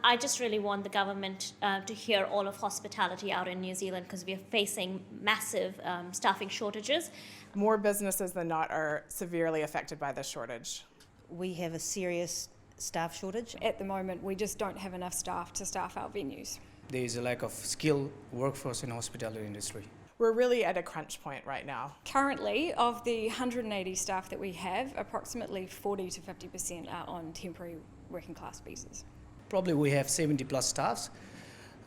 I just really want the government to hear all of hospitality out in New Zealand because we are facing massive staffing shortages. More businesses than not are severely affected by this shortage. We have a serious staff shortage. At the moment, we just don't have enough staff to staff our venues. There is a lack of skilled workforce in the hospitality industry. We're really at a crunch point right now. Currently, of the 180 staff that we have, approximately 40 to 50% are on temporary working class visas. Probably we have 70 plus staffs.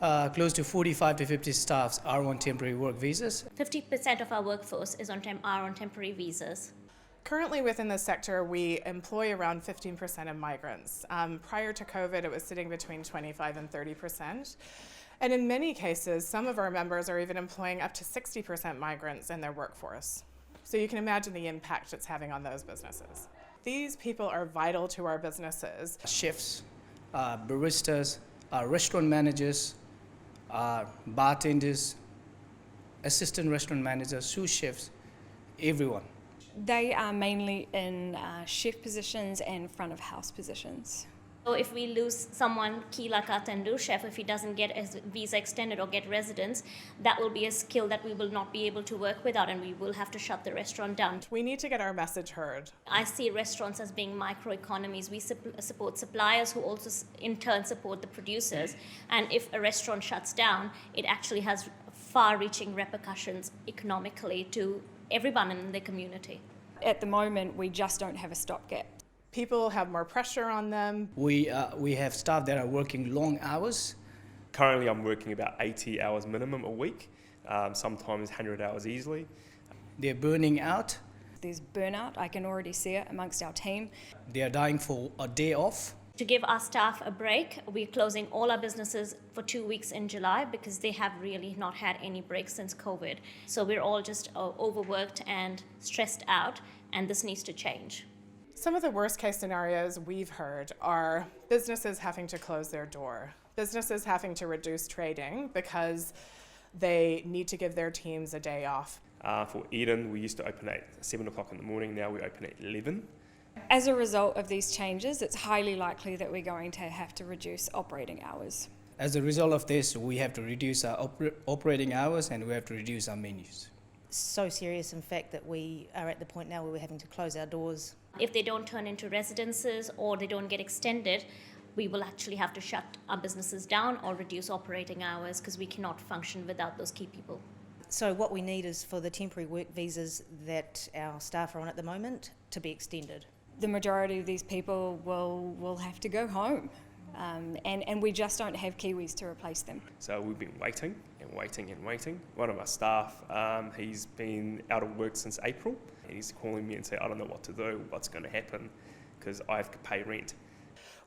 Close to 45 to 50 staffs are on temporary work visas. 50% of our workforce is are on temporary visas. Currently within the sector, we employ around 15% of migrants. Prior to COVID, it was sitting between 25 and 30%. And in many cases, some of our members are even employing up to 60% migrants in their workforce. So you can imagine the impact it's having on those businesses. These people are vital to our businesses. Chefs, baristas, restaurant managers, bartenders, assistant restaurant managers, sous chefs, everyone. They are mainly in chef positions and front of house positions. So if we lose someone key like our tandoor chef, if he doesn't get his visa extended or get residence, that will be a skill that we will not be able to work without, and we will have to shut the restaurant down. We need to get our message heard. I see restaurants as being microeconomies. We support suppliers who also in turn support the producers. And if a restaurant shuts down, it actually has far-reaching repercussions economically to everyone in the community. At the moment, we just don't have a stopgap. People have more pressure on them. We have staff that are working long hours. Currently I'm working about 80 hours minimum a week, sometimes 100 hours easily. They're burning out. There's burnout, I can already see it amongst our team. They are dying for a day off. To give our staff a break, we're closing all our businesses for 2 weeks in July because they have really not had any breaks since COVID. So we're all just overworked and stressed out, and this needs to change. Some of the worst case scenarios we've heard are businesses having to close their door, businesses having to reduce trading because they need to give their teams a day off. For Eden, we used to open at 7 o'clock in the morning, now we open at 11. As a result of these changes, it's highly likely that we're going to have to reduce operating hours. As a result of this, we have to reduce our operating hours and we have to reduce our menus. So serious, in fact, that we are at the point now where we're having to close our doors. If they don't turn into residences or they don't get extended, we will actually have to shut our businesses down or reduce operating hours because we cannot function without those key people. So what we need is for the temporary work visas that our staff are on at the moment to be extended. The majority of these people will have to go home, and we just don't have Kiwis to replace them. So we've been waiting and waiting and waiting. One of our staff, he's been out of work since April, and he's calling me and saying, I don't know what to do, what's going to happen, because I have to pay rent.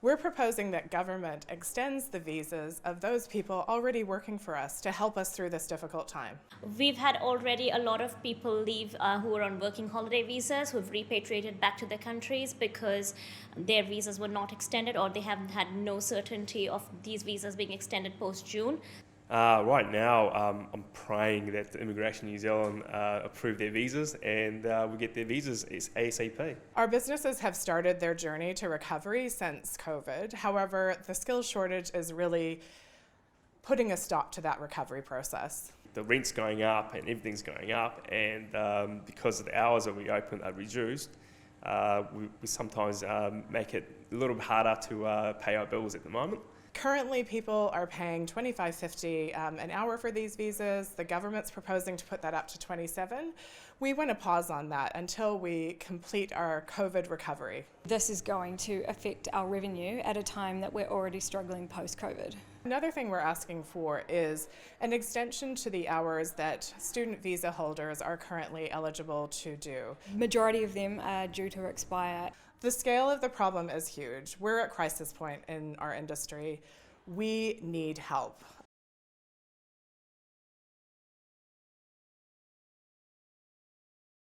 We're proposing that government extends the visas of those people already working for us to help us through this difficult time. We've had already a lot of people leave who are on working holiday visas, who've repatriated back to their countries because their visas were not extended or they haven't had no certainty of these visas being extended post-June. Right now, I'm praying that Immigration New Zealand approve their visas and we get their visas ASAP. Our businesses have started their journey to recovery since COVID. However, the skills shortage is really putting a stop to that recovery process. The rent's going up and everything's going up, and because of the hours that we open are reduced, we sometimes make it a little bit harder to pay our bills at the moment. Currently, people are paying $25.50 an hour for these visas. The government's proposing to put that up to $27. We want to pause on that until we complete our COVID recovery. This is going to affect our revenue at a time that we're already struggling post-COVID. Another thing we're asking for is an extension to the hours that student visa holders are currently eligible to do. Majority of them are due to expire. The scale of the problem is huge. We're at crisis point in our industry. We need help.